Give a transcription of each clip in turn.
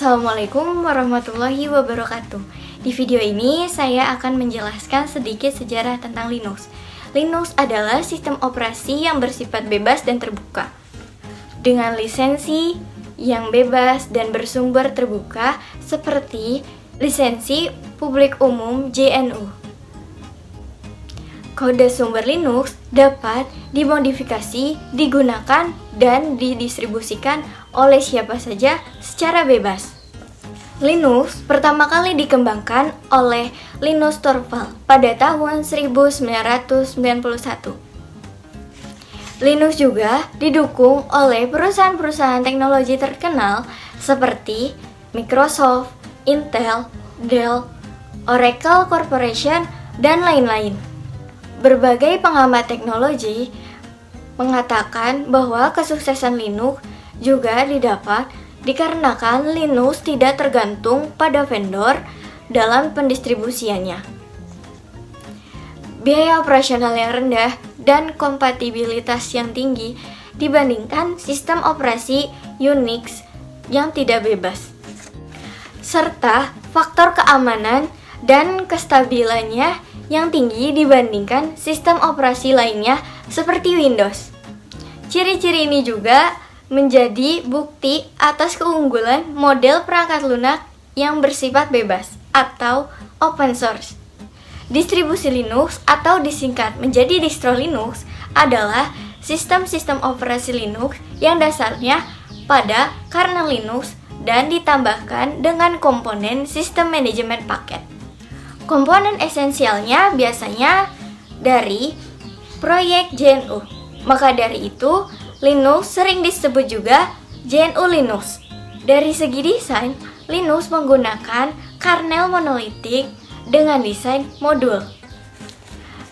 Assalamualaikum warahmatullahi wabarakatuh. Di video ini saya akan menjelaskan sedikit sejarah tentang Linux. Linux adalah sistem operasi yang bersifat bebas dan terbuka, dengan lisensi yang bebas dan bersumber terbuka seperti lisensi publik umum GNU. Kode sumber Linux dapat dimodifikasi, digunakan, dan didistribusikan oleh siapa saja secara bebas. Linux pertama kali dikembangkan oleh Linus Torvalds pada tahun 1991. Linux juga didukung oleh perusahaan-perusahaan teknologi terkenal seperti Microsoft, Intel, Dell, Oracle Corporation, dan lain-lain. Berbagai pengamat teknologi mengatakan bahwa kesuksesan Linux juga didapat dikarenakan Linux tidak tergantung pada vendor dalam pendistribusiannya, biaya operasional yang rendah, dan kompatibilitas yang tinggi dibandingkan sistem operasi Unix yang tidak bebas, serta faktor keamanan dan kestabilannya yang tinggi dibandingkan sistem operasi lainnya seperti Windows. Ciri-ciri ini juga menjadi bukti atas keunggulan model perangkat lunak yang bersifat bebas atau open source. Distribusi Linux atau disingkat menjadi distro Linux adalah sistem-sistem operasi Linux yang dasarnya pada kernel Linux dan ditambahkan dengan komponen sistem manajemen paket. Komponen esensialnya biasanya dari proyek GNU. Maka dari itu, Linux sering disebut juga GNU Linux. Dari segi desain, Linux menggunakan kernel monolitik dengan desain modul.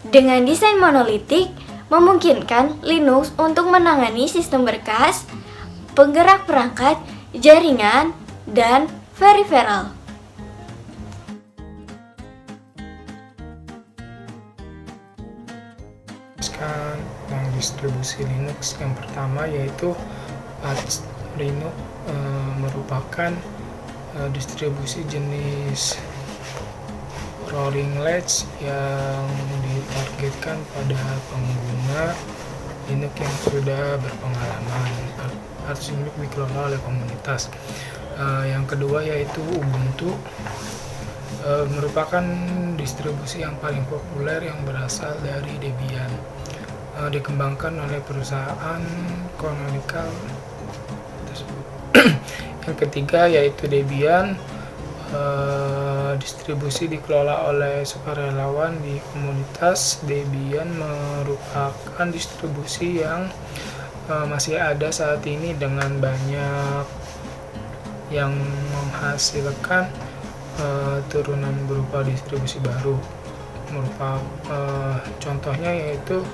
Dengan desain monolitik, memungkinkan Linux untuk menangani sistem berkas, penggerak perangkat, jaringan, dan peripheral. Tentang distribusi Linux yang pertama yaitu Arch Linux merupakan distribusi jenis rolling ledge yang ditargetkan pada pengguna Linux yang sudah berpengalaman. Arch Linux dikelola oleh komunitas. Yang kedua yaitu Ubuntu, merupakan distribusi yang paling populer yang berasal dari Debian, dikembangkan oleh perusahaan Canonical tersebut. Yang ketiga yaitu Debian, distribusi dikelola oleh sukarelawan di komunitas. Debian merupakan distribusi yang masih ada saat ini dengan banyak yang menghasilkan turunan berupa distribusi baru. Contohnya yaitu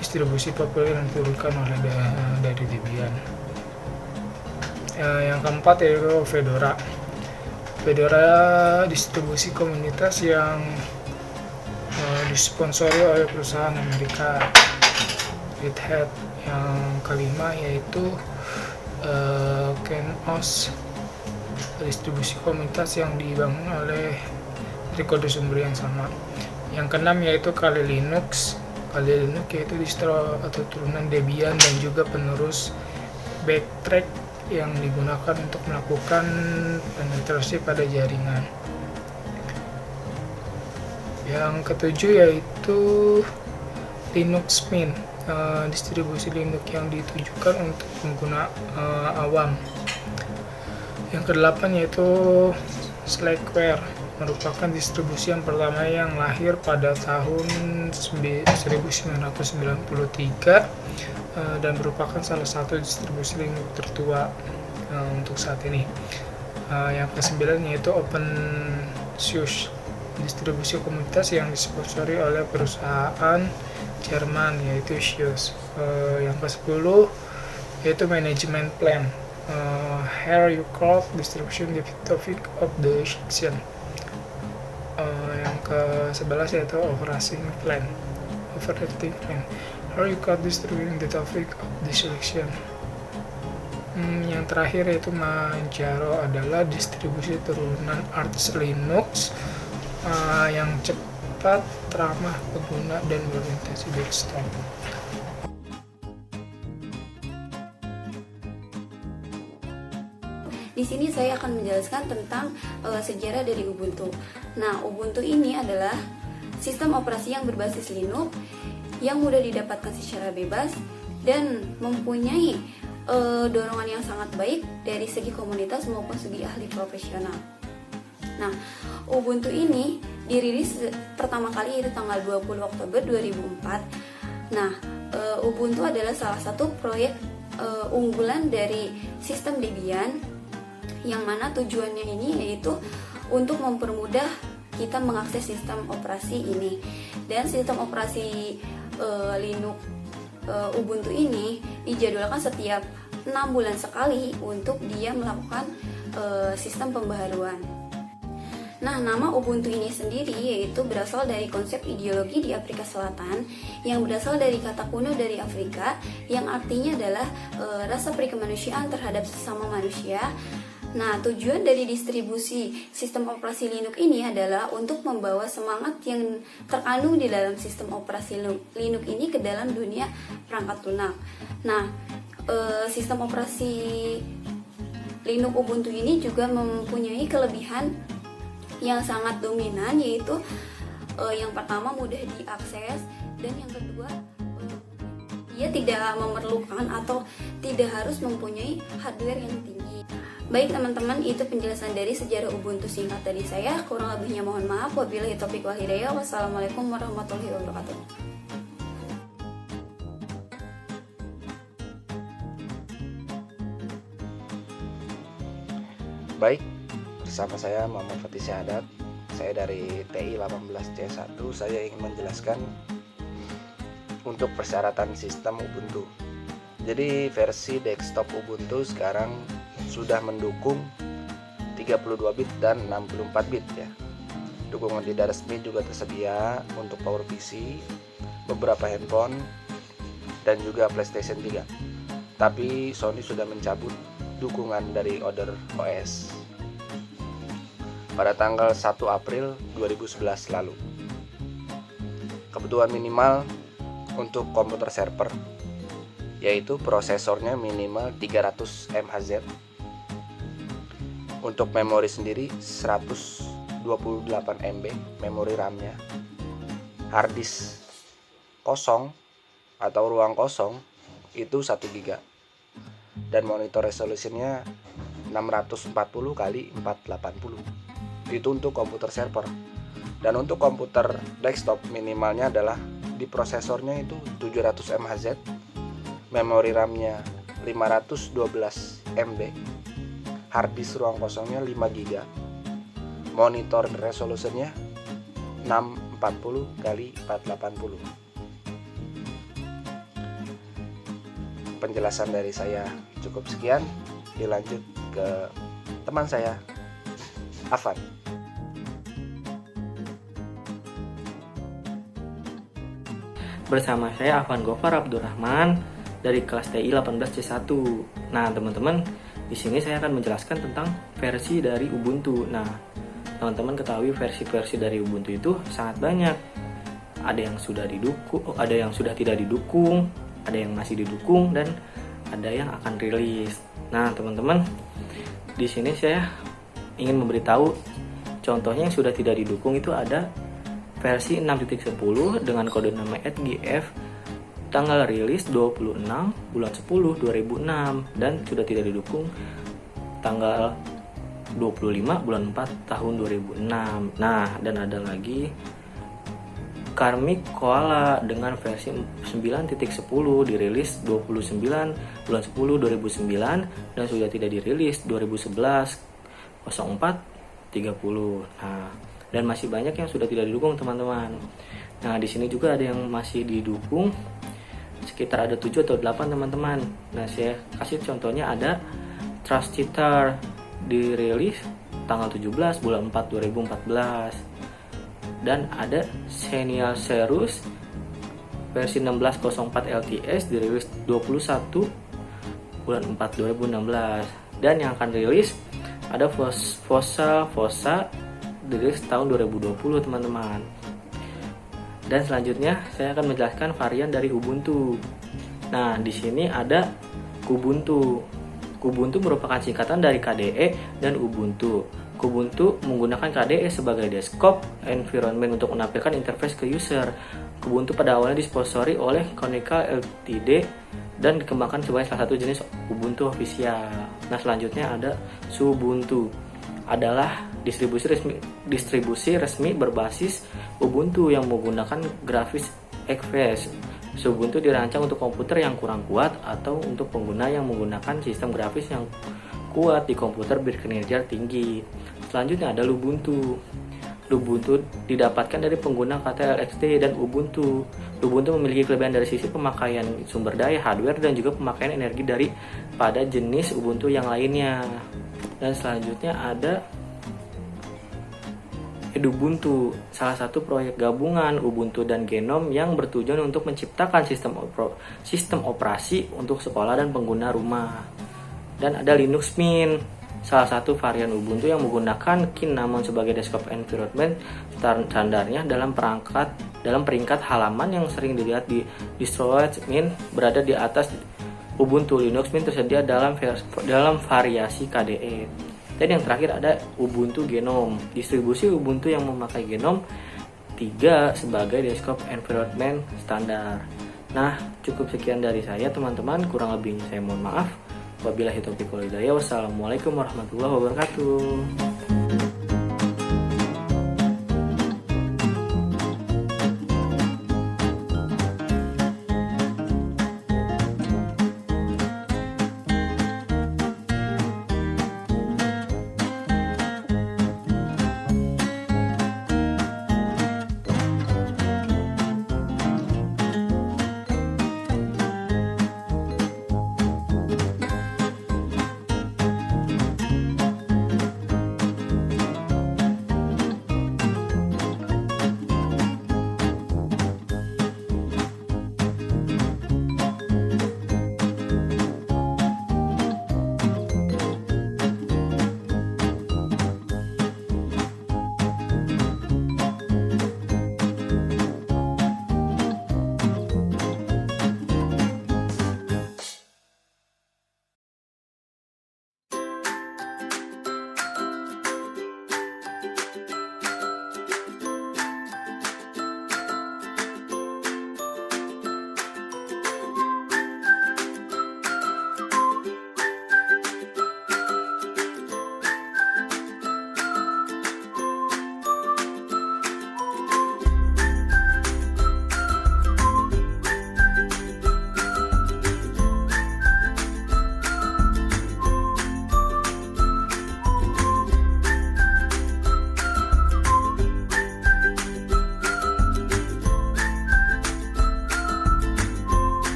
distribusi populer yang diturunkan oleh dari Debian. Yang keempat yaitu Fedora. Fedora distribusi komunitas yang disponsori oleh perusahaan Amerika. Red Hat. Yang kelima yaitu CentOS, distribusi komunitas yang dibangun oleh kode sumber yang sama. Yang keenam yaitu Kali Linux. Kali Linux yaitu distro atau turunan Debian dan juga penerus Backtrack yang digunakan untuk melakukan penetrasi pada jaringan. Yang ketujuh yaitu Linux Mint, distribusi Linux yang ditujukan untuk pengguna awam. Yang kedelapan yaitu Slackware, merupakan distribusi yang pertama yang lahir pada tahun 1993 dan merupakan salah satu distribusi Linux tertua untuk saat ini. Yang kesembilan yaitu OpenSUSE, distribusi komunitas yang disponsori oleh perusahaan Jerman yaitu SUSE. Yang ke-10 yaitu Management Plan, hierarchical distribution topic of the section. Yang ke-11 yaitu Operating Plan, hierarchical distribution the topic of the selection. Yang terakhir yaitu Manjaro adalah distribusi turunan Arch Linux yang cepat, ramah pengguna, dan berorientasi desktop. Di sini saya akan menjelaskan tentang sejarah dari Ubuntu. Nah, Ubuntu ini adalah sistem operasi yang berbasis Linux yang mudah didapatkan secara bebas dan mempunyai dorongan yang sangat baik dari segi komunitas maupun segi ahli profesional. Nah, Ubuntu ini dirilis pertama kali yaitu tanggal 20 Oktober 2004. Nah, Ubuntu adalah salah satu proyek unggulan dari sistem Debian, yang mana tujuannya ini yaitu untuk mempermudah kita mengakses sistem operasi ini. Dan sistem operasi Linux Ubuntu ini dijadwalkan setiap 6 bulan sekali untuk dia melakukan sistem pembaharuan. Nah, nama Ubuntu ini sendiri yaitu berasal dari konsep ideologi di Afrika Selatan yang berasal dari kata kuno dari Afrika yang artinya adalah rasa perikemanusiaan terhadap sesama manusia. Nah, tujuan dari distribusi sistem operasi Linux ini adalah untuk membawa semangat yang terkandung di dalam sistem operasi Linux ini ke dalam dunia perangkat lunak. Nah, sistem operasi Linux Ubuntu ini juga mempunyai kelebihan yang sangat dominan, yaitu yang pertama mudah diakses, dan yang kedua dia tidak memerlukan atau tidak harus mempunyai hardware yang tinggi. Baik teman-teman, itu penjelasan dari sejarah Ubuntu singkat dari saya. Kurang lebihnya mohon maaf. Wabillahi taufiq wal hidayah. Wassalamualaikum warahmatullahi wabarakatuh. Baik, bersama saya Muhammad Fatih Syahadat. Saya dari TI 18C1. Saya ingin menjelaskan untuk persyaratan sistem Ubuntu. Jadi versi desktop Ubuntu sekarang sudah mendukung 32 bit dan 64 bit ya. Dukungan tidak resmi juga tersedia untuk PowerPC, beberapa handphone, dan juga PlayStation 3. Tapi Sony sudah mencabut dukungan dari Other OS pada tanggal 1 April 2011 lalu. Kebutuhan minimal untuk komputer server yaitu prosesornya minimal 300 MHz. Untuk memori sendiri 128 MB memori RAM-nya. Hard disk kosong atau ruang kosong itu 1 GB. Dan monitor resolusinya 640 x 480. Itu untuk komputer server. Dan untuk komputer desktop minimalnya adalah di prosesornya itu 700 MHz, memori RAM-nya 512 MB, hard disk ruang kosongnya 5 GB, monitor resolusinya 640 x 480. Penjelasan dari saya cukup sekian. Dilanjut ke teman saya, Afan. Bersama saya Afan Gofar Abdurrahman dari kelas TI 18C1. Nah, teman-teman, di sini saya akan menjelaskan tentang versi dari Ubuntu. Nah, teman-teman ketahui versi-versi dari Ubuntu itu sangat banyak. Ada yang sudah didukung, ada yang sudah tidak didukung, ada yang masih didukung, dan ada yang akan rilis. Nah, teman-teman, di sini saya ingin memberitahu contohnya yang sudah tidak didukung itu ada versi 6.10 dengan kode nama @gf, tanggal rilis 26 bulan 10 2006, dan sudah tidak didukung tanggal 25 bulan 4 tahun 2006. Nah, dan ada lagi Karmic Koala dengan versi 9.10 dirilis 29 bulan 10 2009 dan sudah tidak dirilis 2011 04 30. Nah, dan masih banyak yang sudah tidak didukung, teman-teman. Nah, di sini juga ada yang masih didukung, sekitar ada 7 atau 8, teman-teman. Nah, saya kasih contohnya ada Trust Cheater dirilis tanggal 17 bulan 4 2014. Dan ada Senial Serus versi 1604 LTS dirilis 21 bulan 4 2016. Dan yang akan rilis ada Fossa rilis tahun 2020 teman-teman. Dan selanjutnya saya akan menjelaskan varian dari Ubuntu. Nah, di sini ada Kubuntu. Kubuntu merupakan singkatan dari KDE dan Ubuntu. Kubuntu menggunakan KDE sebagai desktop environment untuk menampilkan interface ke user. Kubuntu pada awalnya disponsori oleh Canonical Ltd dan dikembangkan sebagai salah satu jenis Ubuntu official. Nah, selanjutnya ada Xubuntu. Adalah distribusi resmi berbasis Ubuntu yang menggunakan grafis Xfce. Xubuntu dirancang untuk komputer yang kurang kuat atau untuk pengguna yang menggunakan sistem grafis yang kuat di komputer berkinerja tinggi. Selanjutnya ada Lubuntu. Lubuntu didapatkan dari pengguna KTLXD dan Ubuntu. Lubuntu memiliki kelebihan dari sisi pemakaian sumber daya hardware dan juga pemakaian energi daripada jenis Ubuntu yang lainnya. Dan selanjutnya ada Edubuntu, salah satu proyek gabungan Ubuntu dan Genome yang bertujuan untuk menciptakan sistem operasi untuk sekolah dan pengguna rumah. Dan ada Linux Mint, salah satu varian Ubuntu yang menggunakan Cinnamon sebagai desktop environment standarnya dalam peringkat halaman yang sering dilihat di DistroKid Mint berada di atas Ubuntu. Linux Mint tersedia dalam variasi KDE. Dan yang terakhir ada Ubuntu Genome, distribusi Ubuntu yang memakai Genome 3 sebagai desktop environment standar. Nah, cukup sekian dari saya teman-teman, kurang lebihnya saya mohon maaf. Wabillahi taufiq wal hidayah. Wassalamualaikum warahmatullahi wabarakatuh.